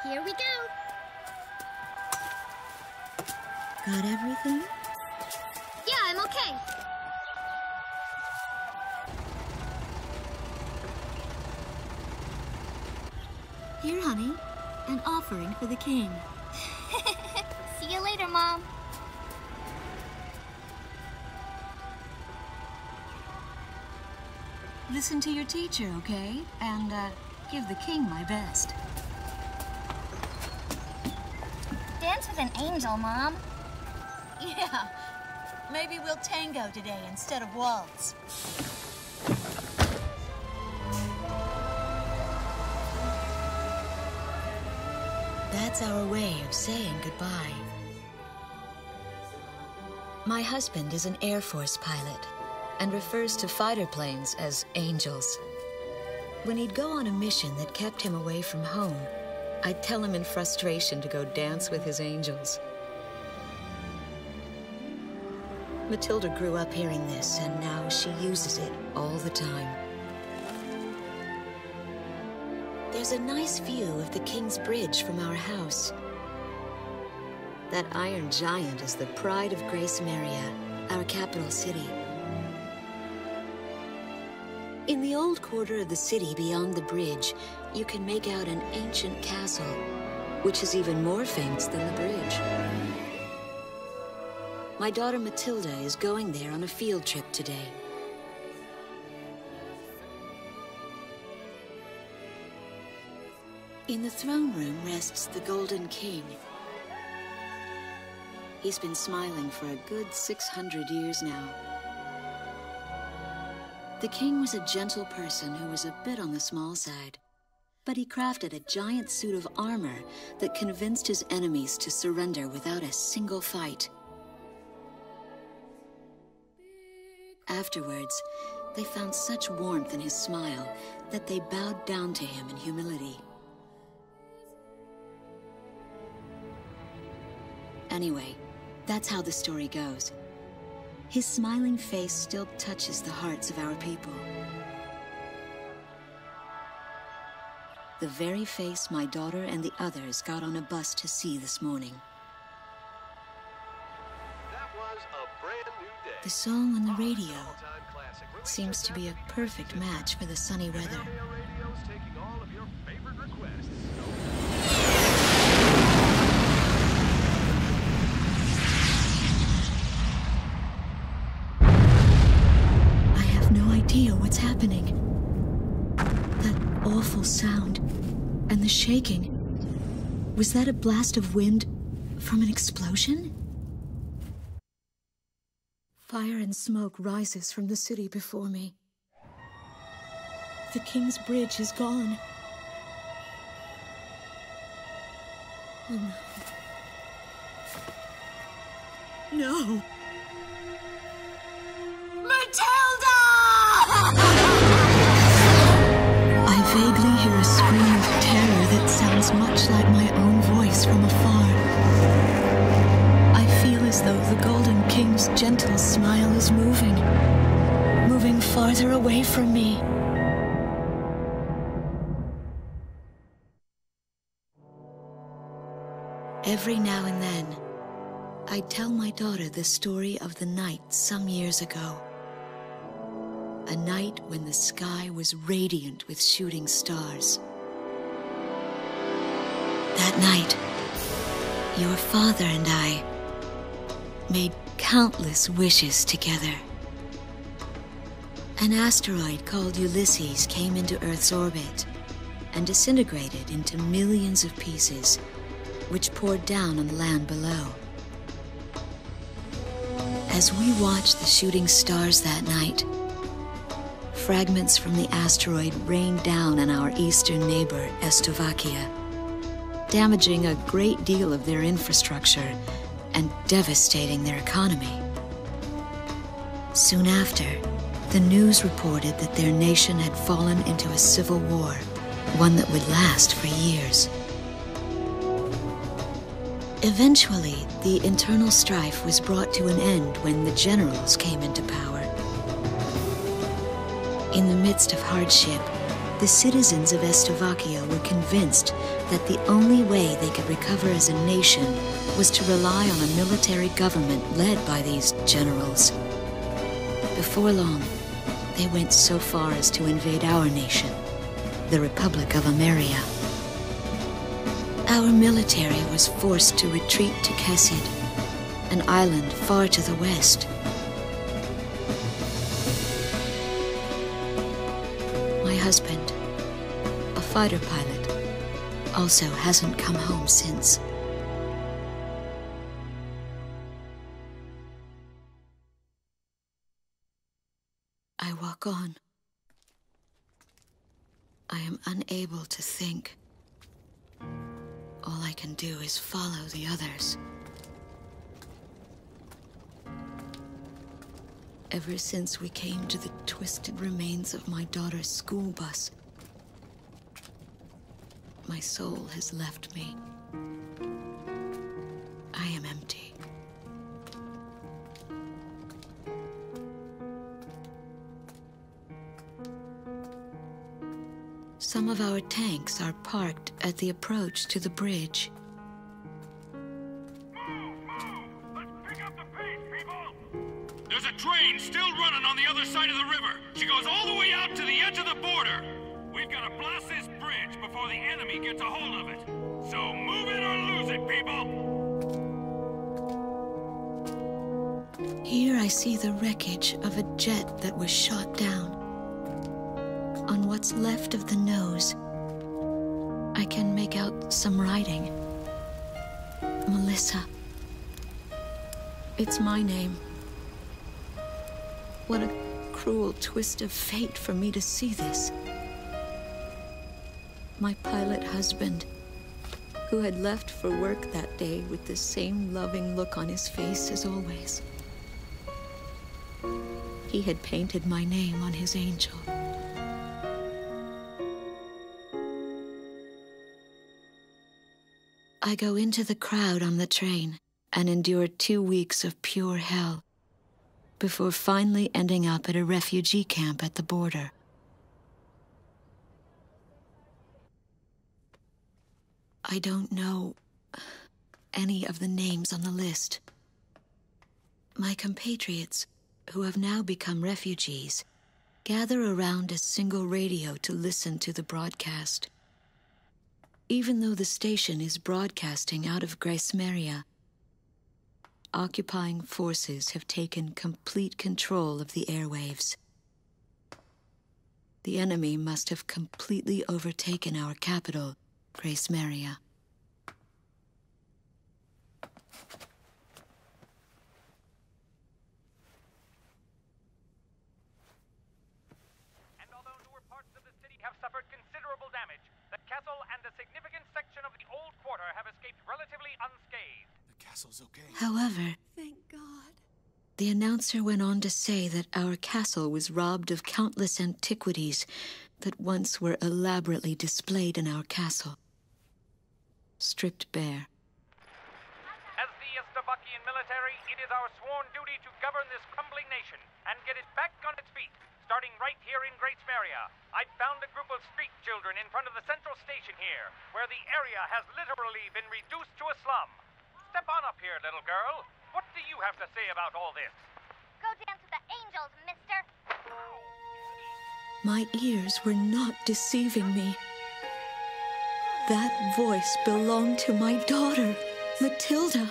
Here we go. Got everything? Yeah, I'm okay. Here, honey. An offering for the king. See you later, Mom. Listen to your teacher, okay? And, give the king my best. Dance with an angel, Mom. Yeah. Maybe we'll tango today instead of waltz. That's our way of saying goodbye. My husband is an Air Force pilot and refers to fighter planes as angels. When he'd go on a mission that kept him away from home, I'd tell him in frustration to go dance with his angels. Matilda grew up hearing this, and now she uses it all the time. There's a nice view of the King's Bridge from our house. That iron giant is the pride of Grace Maria, our capital city. In the old quarter of the city beyond the bridge, you can make out an ancient castle, which is even more famous than the bridge. My daughter Matilda is going there on a field trip today. In the throne room rests the Golden King. He's been smiling for a good 600 years now. The king was a gentle person who was a bit on the small side, but he crafted a giant suit of armor that convinced his enemies to surrender without a single fight. Afterwards, they found such warmth in his smile that they bowed down to him in humility. Anyway, that's how the story goes. His smiling face still touches the hearts of our people. The very face my daughter and the others got on a bus to see this morning. That was a brand new day. The song on the radio seems to be a perfect match for the sunny weather. Radio's taking all of your favorite requests. I have no idea what's happening. That awful sound and the shaking. Was that a blast of wind from an explosion? Fire and smoke rises from the city before me. The King's Bridge is gone. Oh no. No! Matilda! I vaguely hear a scream of terror that sounds much like my own voice from afar. I feel as though the Golden King's gentle smile is moving farther away from me. Every now and then, I tell my daughter the story of the night some years ago. A night when the sky was radiant with shooting stars. That night, your father and I made countless wishes together. An asteroid called Ulysses came into Earth's orbit and disintegrated into millions of pieces, which poured down on the land below. As we watched the shooting stars that night, fragments from the asteroid rained down on our eastern neighbor, Slovakia, damaging a great deal of their infrastructure and devastating their economy. Soon after, the news reported that their nation had fallen into a civil war, one that would last for years. Eventually, the internal strife was brought to an end when the generals came into power. In the midst of hardship, The citizens of Estovakia were convinced that the only way they could recover as a nation was to rely on a military government led by these generals. Before long, they went so far as to invade our nation, the Republic of Ameria. Our military was forced to retreat to Kesid, an island far to the west. My husband, a fighter pilot, also hasn't come home since. I walk on. I am unable to think. All I can do is follow the others. Ever since we came to the twisted remains of my daughter's school bus, my soul has left me. I am empty. Some of our tanks are parked at the approach to the bridge. Let's pick up the pace, people! There's a train still running on the other side of the river. She goes all the way out to the edge of the border. We've got to blast this bridge before the enemy gets a hold of it. So move it or lose it, people! Here I see the wreckage of a jet that was shot down. On what's left of the nose, I can make out some writing. Melissa. It's my name. What a cruel twist of fate for me to see this. My pilot husband, who had left for work that day with the same loving look on his face as always. He had painted my name on his angel. I go into the crowd on the train and endure 2 weeks of pure hell before finally ending up at a refugee camp at the border. I don't know any of the names on the list. My compatriots, who have now become refugees, gather around a single radio to listen to the broadcast. Even though the station is broadcasting out of Gracemeria, occupying forces have taken complete control of the airwaves. The enemy must have completely overtaken our capital, Gracemeria. And although newer parts of the city have suffered considerable damage, the castle and a significant section of the old quarter have escaped relatively unscathed. The castle's okay. However, Thank God. the announcer went on to say that our castle was robbed of countless antiquities that once were elaborately displayed in our castle. Stripped bare. As the Estovakian military, it is our sworn duty to govern this crumbling nation and get it back on its feet, starting right here in Gracemeria. I found a group of street children in front of the central station here, where the area has literally been reduced to a slum. Step on up here, little girl. What do you have to say about all this? Go dance with the angels, mister. My ears were not deceiving me. That voice belonged to my daughter, Matilda.